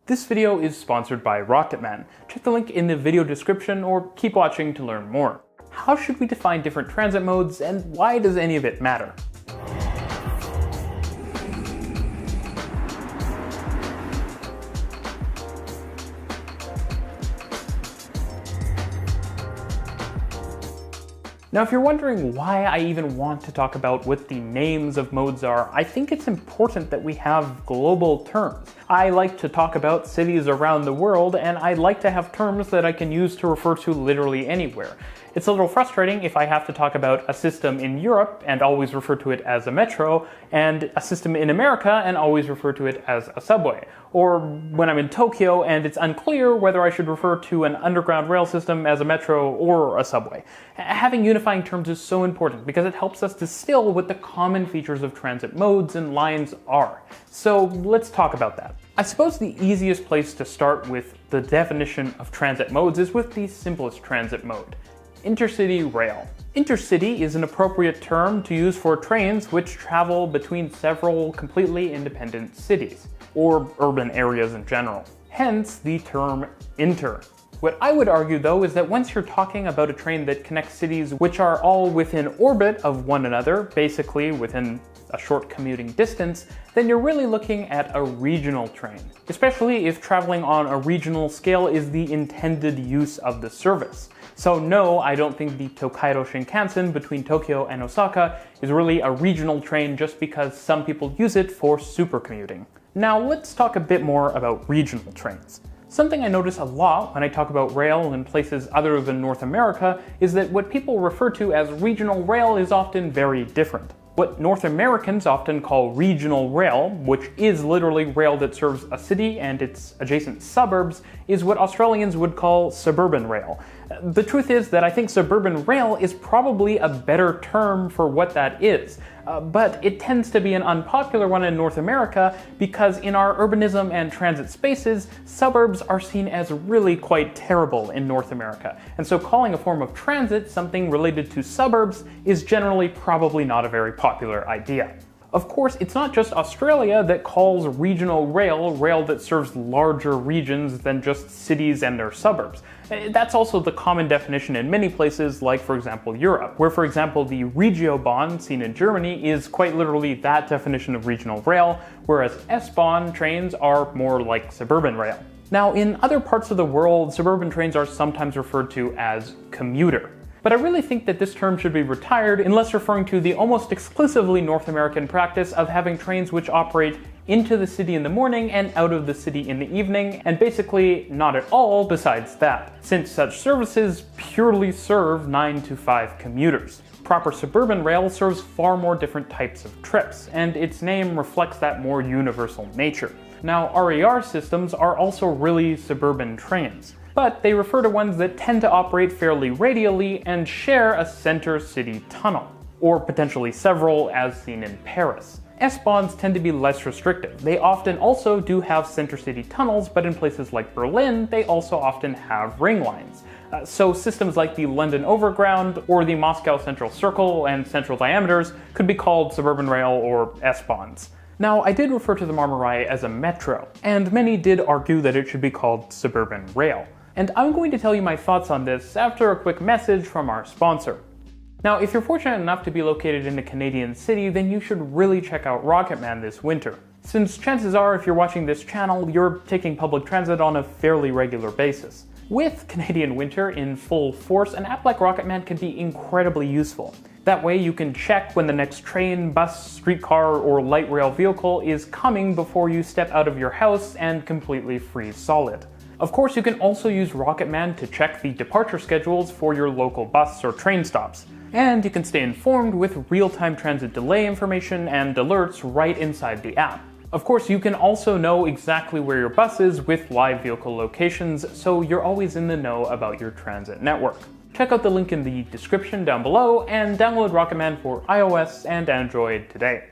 This video is sponsored by Rocketman. Check the link in the video description or keep watching to learn more. How should we define different transit modes, and why does any of it matter? Now, if you're wondering why I even want to talk about what the names of modes are, I think it's important that we have global terms. I like to talk about cities around the world, and I like to have terms that I can use to refer to literally anywhere. It's a little frustrating if I have to talk about a system in Europe and always refer to it as a metro, and a system in America and always refer to it as a subway. Or when I'm in Tokyo and it's unclear whether I should refer to an underground rail system as a metro or a subway. Having unifying terms is so important because it helps us distill what the common features of transit modes and lines are. So let's talk about that. I suppose the easiest place to start with the definition of transit modes is with the simplest transit mode: intercity rail. Intercity is an appropriate term to use for trains which travel between several completely independent cities, or urban areas in general. Hence the term inter. What I would argue though is that once you're talking about a train that connects cities which are all within orbit of one another, basically within a short commuting distance, then you're really looking at a regional train, especially if traveling on a regional scale is the intended use of the service. So no, I don't think the Tokaido Shinkansen between Tokyo and Osaka is really a regional train just because some people use it for supercommuting. Now let's talk a bit more about regional trains. Something I notice a lot when I talk about rail in places other than North America is that what people refer to as regional rail is often very different. What North Americans often call regional rail, which is literally rail that serves a city and its adjacent suburbs, is what Australians would call suburban rail. The truth is that I think suburban rail is probably a better term for what that is, but it tends to be an unpopular one in North America because in our urbanism and transit spaces, suburbs are seen as really quite terrible in North America. And so calling a form of transit something related to suburbs is generally probably not a very popular idea. Of course, it's not just Australia that calls regional rail that serves larger regions than just cities and their suburbs. That's also the common definition in many places, like for example Europe, where for example the Regiobahn seen in Germany is quite literally that definition of regional rail, whereas S-Bahn trains are more like suburban rail. Now, in other parts of the world, suburban trains are sometimes referred to as commuter. But I really think that this term should be retired unless referring to the almost exclusively North American practice of having trains which operate into the city in the morning and out of the city in the evening, and basically not at all besides that, since such services purely serve 9 to 5 commuters. Proper suburban rail serves far more different types of trips, and its name reflects that more universal nature. Now, RER systems are also really suburban trains, but they refer to ones that tend to operate fairly radially and share a center city tunnel, or potentially several as seen in Paris. S-Bahns tend to be less restrictive. They often also do have center city tunnels, but in places like Berlin, they also often have ring lines. So systems like the London Overground or the Moscow Central Circle and Central Diameters could be called suburban rail or S-Bahns. Now, I did refer to the Marmarai as a metro, and many did argue that it should be called suburban rail. And I'm going to tell you my thoughts on this after a quick message from our sponsor. Now, if you're fortunate enough to be located in a Canadian city, then you should really check out Rocketman this winter. Since chances are, if you're watching this channel, you're taking public transit on a fairly regular basis. With Canadian winter in full force, an app like Rocketman can be incredibly useful. That way you can check when the next train, bus, streetcar, or light rail vehicle is coming before you step out of your house and completely freeze solid. Of course, you can also use Rocketman to check the departure schedules for your local bus or train stops. And you can stay informed with real-time transit delay information and alerts right inside the app. Of course, you can also know exactly where your bus is with live vehicle locations, so you're always in the know about your transit network. Check out the link in the description down below and download Rocketman for iOS and Android today.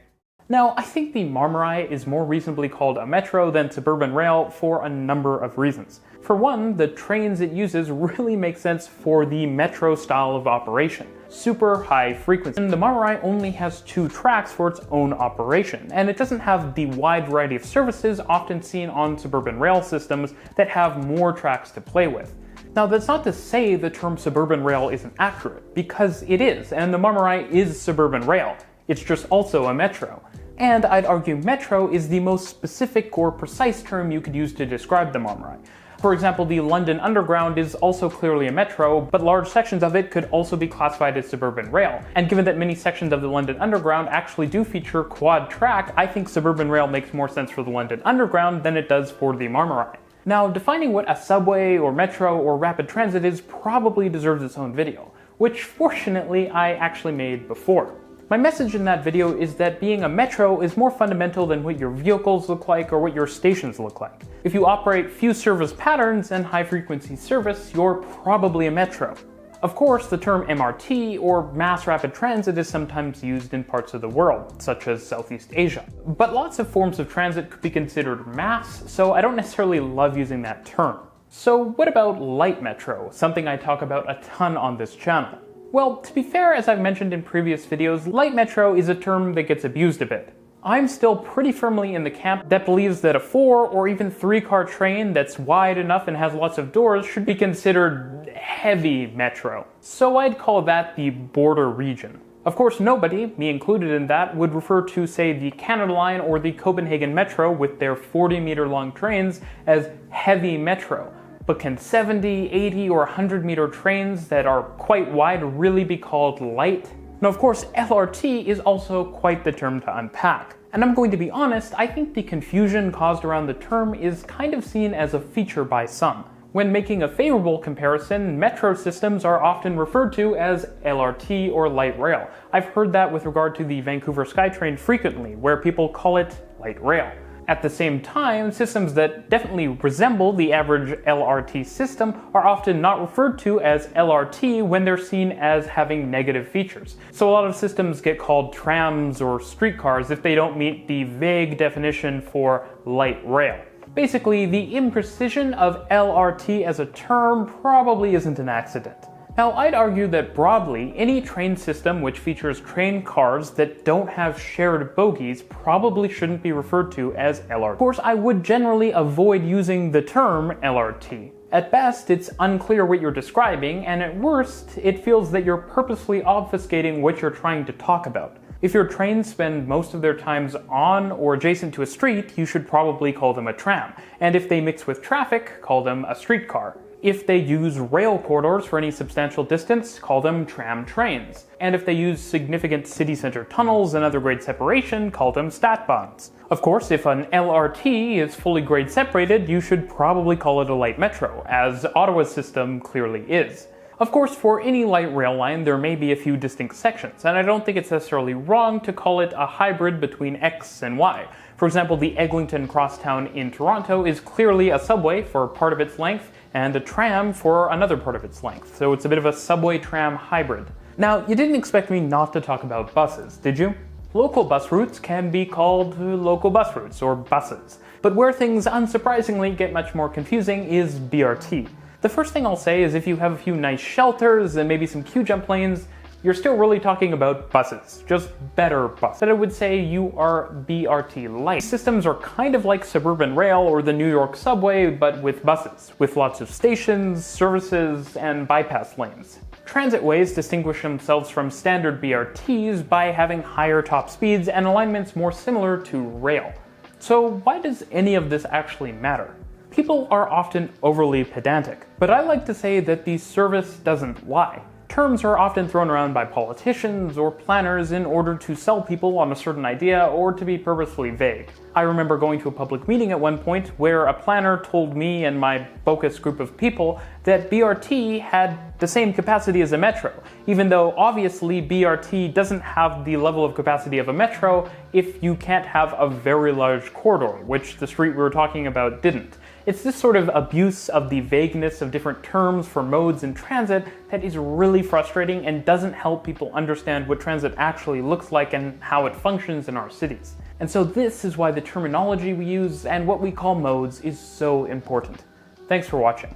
Now, I think the Marmarai is more reasonably called a metro than suburban rail for a number of reasons. For one, the trains it uses really make sense for the metro style of operation. Super high frequency. And the Marmarai only has 2 tracks for its own operation, and it doesn't have the wide variety of services often seen on suburban rail systems that have more tracks to play with. Now, that's not to say the term suburban rail isn't accurate, because it is, and the Marmarai is suburban rail. It's just also a metro. And I'd argue metro is the most specific or precise term you could use to describe the Marmarai. For example, the London Underground is also clearly a metro, but large sections of it could also be classified as suburban rail. And given that many sections of the London Underground actually do feature quad track, I think suburban rail makes more sense for the London Underground than it does for the Marmarai. Now, defining what a subway or metro or rapid transit is probably deserves its own video, which fortunately I actually made before. My message in that video is that being a metro is more fundamental than what your vehicles look like or what your stations look like. If you operate few service patterns and high-frequency service, you're probably a metro. Of course, the term MRT, or mass rapid transit, is sometimes used in parts of the world, such as Southeast Asia. But lots of forms of transit could be considered mass, so I don't necessarily love using that term. So what about light metro, something I talk about a ton on this channel? Well, to be fair, as I've mentioned in previous videos, light metro is a term that gets abused a bit. I'm still pretty firmly in the camp that believes that a 4 or even 3-car train that's wide enough and has lots of doors should be considered heavy metro. So I'd call that the border region. Of course, nobody, me included in that, would refer to, say, the Canada Line or the Copenhagen Metro with their 40-meter-long trains as heavy metro. But can 70, 80, or 100-meter trains that are quite wide really be called light? Now, of course, LRT is also quite the term to unpack. And I'm going to be honest, I think the confusion caused around the term is kind of seen as a feature by some. When making a favorable comparison, metro systems are often referred to as LRT or light rail. I've heard that with regard to the Vancouver SkyTrain frequently, where people call it light rail. At the same time, systems that definitely resemble the average LRT system are often not referred to as LRT when they're seen as having negative features. So a lot of systems get called trams or streetcars if they don't meet the vague definition for light rail. Basically, the imprecision of LRT as a term probably isn't an accident. Now, I'd argue that broadly, any train system which features train cars that don't have shared bogies probably shouldn't be referred to as LRT. Of course, I would generally avoid using the term LRT. At best, it's unclear what you're describing, and at worst, it feels that you're purposely obfuscating what you're trying to talk about. If your trains spend most of their times on or adjacent to a street, you should probably call them a tram, and if they mix with traffic, call them a streetcar. If they use rail corridors for any substantial distance, call them tram trains. And if they use significant city center tunnels and other grade separation, call them Stadtbahns. Of course, if an LRT is fully grade separated, you should probably call it a light metro, as Ottawa's system clearly is. Of course, for any light rail line, there may be a few distinct sections, and I don't think it's necessarily wrong to call it a hybrid between X and Y. For example, the Eglinton Crosstown in Toronto is clearly a subway for part of its length, and a tram for another part of its length, so it's a bit of a subway-tram hybrid. Now, you didn't expect me not to talk about buses, did you? Local bus routes can be called local bus routes, or buses. But where things unsurprisingly get much more confusing is BRT. The first thing I'll say is if you have a few nice shelters and maybe some queue-jump lanes, you're still really talking about buses, just better buses. But I would say you are BRT light. Systems are kind of like suburban rail or the New York subway, but with buses, with lots of stations, services, and bypass lanes. Transitways distinguish themselves from standard BRTs by having higher top speeds and alignments more similar to rail. So why does any of this actually matter? People are often overly pedantic, but I like to say that the service doesn't lie. Terms are often thrown around by politicians or planners in order to sell people on a certain idea or to be purposefully vague. I remember going to a public meeting at one point where a planner told me and my focus group of people that BRT had the same capacity as a metro, even though obviously BRT doesn't have the level of capacity of a metro if you can't have a very large corridor, which the street we were talking about didn't. It's this sort of abuse of the vagueness of different terms for modes in transit that is really frustrating and doesn't help people understand what transit actually looks like and how it functions in our cities. And so this is why the terminology we use and what we call modes is so important. Thanks for watching.